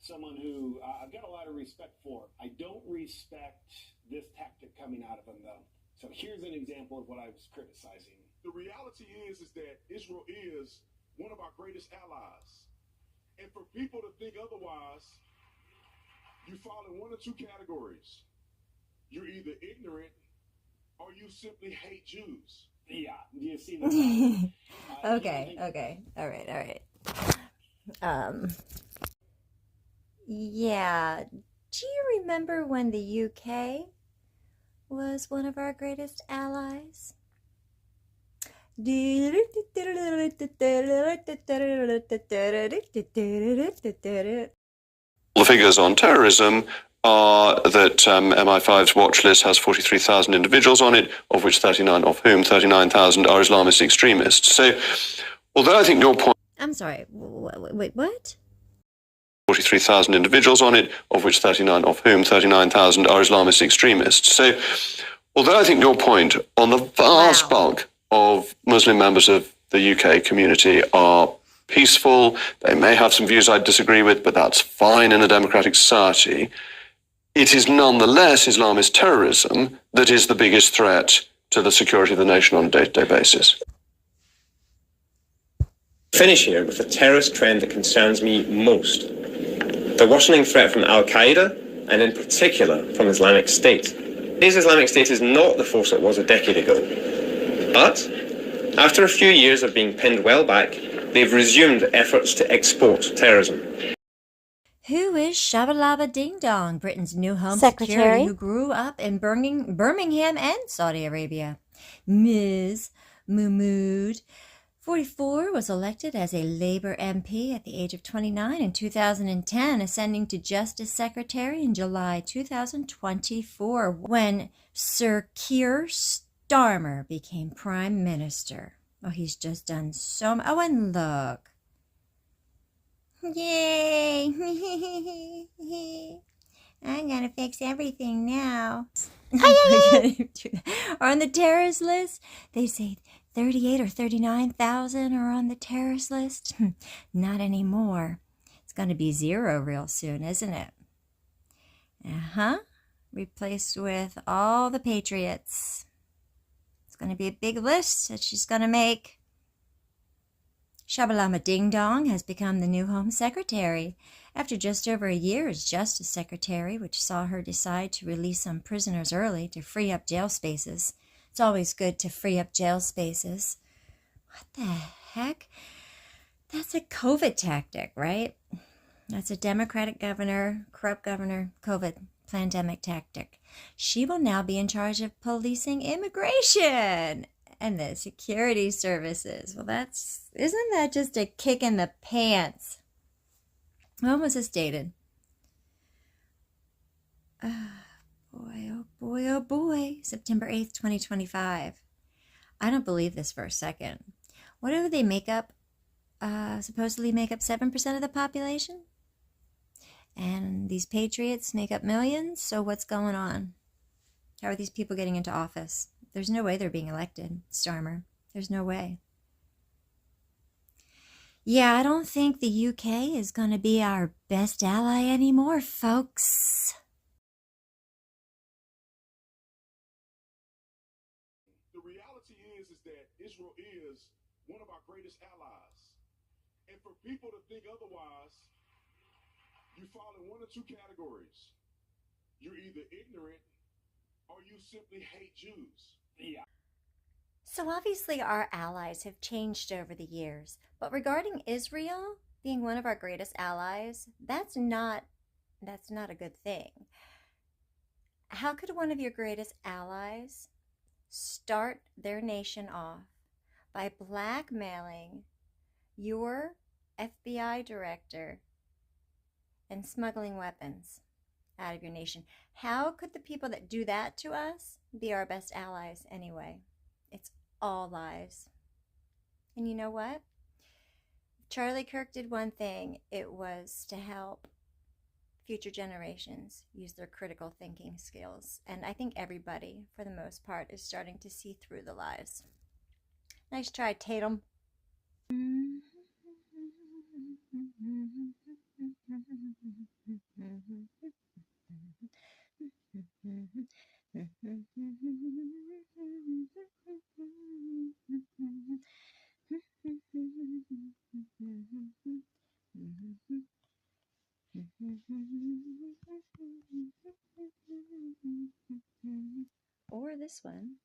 someone who I've got a lot of respect for. I don't respect this tactic coming out of him, though. So here's an example of what I was criticizing. The reality is that Israel is one of our greatest allies. And for people to think otherwise, you fall in one or two categories. You're either ignorant or you simply hate Jews. Yeah, you see the Okay. All right. Yeah. Do you remember when the UK was one of our greatest allies? The figures on terrorism are that MI5's watch list has 43,000 individuals on it, of which 39,000 are Islamist extremists. So, although I think your point... I'm sorry, wait, what? 43,000 individuals on it, of which 39,000 are Islamist extremists. So, although I think your point on the vast bulk of Muslim members of the UK community are peaceful, they may have some views I disagree with, but that's fine in a democratic society, it is nonetheless Islamist terrorism that is the biggest threat to the security of the nation on a day-to-day basis. Finish here with the terrorist trend that concerns me most. The worsening threat from Al-Qaeda, and in particular from Islamic State. Today's Islamic State is not the force it was a decade ago. But, after a few years of being pinned well back, they've resumed efforts to export terrorism. Who is Shabalaba Ding Dong, Britain's new Home Secretary who grew up in Birmingham and Saudi Arabia? Ms. Mahmood, 44, was elected as a Labour MP at the age of 29 in 2010, ascending to Justice Secretary in July 2024 when Sir Keir Starmer became Prime Minister. Oh, he's just done so much. Oh, and look. Yay! I'm gonna fix everything now. Or on the terrorist list, they say 38 or 39,000 are on the terrorist list. Not anymore. It's gonna be 0 real soon, isn't it? Replaced with all the patriots. It's gonna be a big list that she's gonna make. Shabalama Ding Dong has become the new Home Secretary after just over a year as Justice Secretary, which saw her decide to release some prisoners early to free up jail spaces. It's always good to free up jail spaces. What the heck? That's a COVID tactic, right? That's a Democratic governor, corrupt governor, COVID pandemic tactic. She will now be in charge of policing immigration and the security services. Well, isn't that just a kick in the pants? When was this dated? Oh boy. September 8th, 2025. I don't believe this for a second. What do they make up? Supposedly make up 7% of the population? And these patriots make up millions? So what's going on? How are these people getting into office? There's no way they're being elected, Starmer. There's no way. Yeah, I don't think the UK is going to be our best ally anymore, folks. The reality is that Israel is one of our greatest allies. And for people to think otherwise, you fall in one or two categories. You're either ignorant or you simply hate Jews. Yeah. So obviously our allies have changed over the years. But regarding Israel being one of our greatest allies, that's not a good thing. How could one of your greatest allies start their nation off by blackmailing your FBI director and smuggling weapons out of your nation? How could the people that do that to us be our best allies anyway? It's all lies. And you know what? Charlie Kirk did one thing. It was to help future generations use their critical thinking skills. And I think everybody, for the most part, is starting to see through the lies. Nice try, Tatum. Or this one.